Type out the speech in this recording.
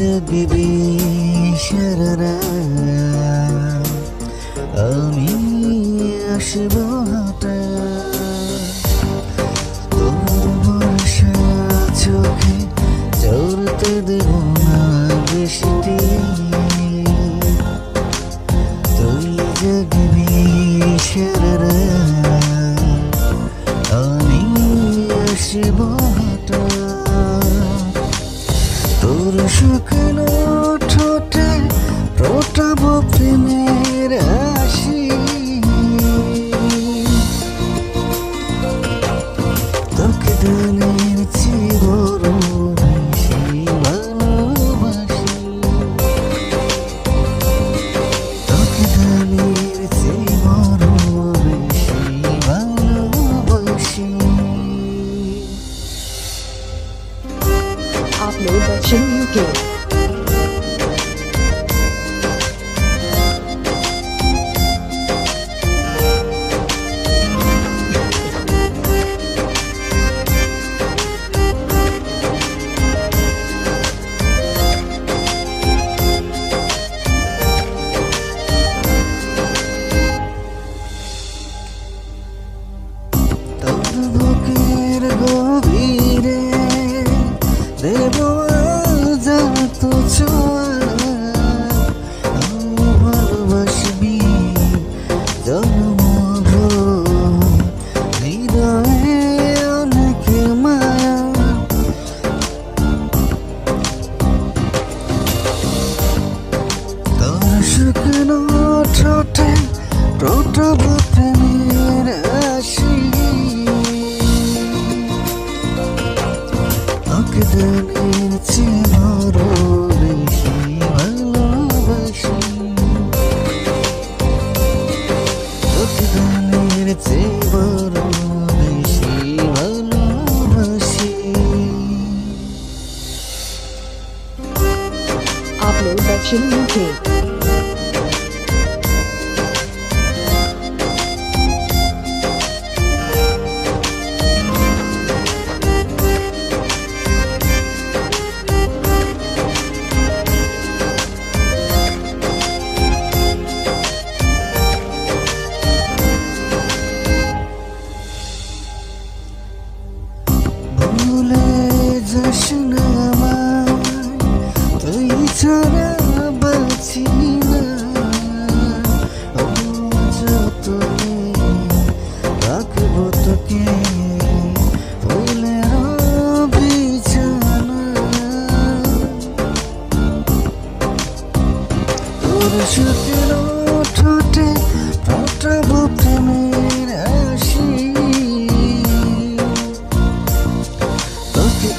জাগবে সারা আমি আসব হঠাৎ তোর বর্ষা চোখে চড়তে দেব না বৃষ্টি তুই জাগবি সারা আমি আসব হঠাৎ তোর শুকনো ঠোঁটে ফোটাবো প্রেমের হাসি তোকে দানের চেয়ে বড় বেশি ভালোবাসি তোকে দানের চেয়ে বড় বেশি ভালোবাসি Upload Dakshin UK. তোর বুকের গভীরে দেব যত ছোঁয়া ভালোবাসবি জন্মভর হৃদয়ে অনেক মায়া তোর শুকনো ঠোঁটে ফোটাবো প্রেমের হাসি তোকে দানের চেয়ে বড় বেশি ভালোবাসি তোকে দানের চেয়ে বড় বেশি ভালোবাসি Upload Dakshin UK. ভুলে যাস না আমায় তুই ছাড়া বাঁচি না ও যতনে রাখবো তোকে ফুলের বিছানা তোর শুকনো ঠোঁটে ফোটাবো প্রেমের হাসি তোকে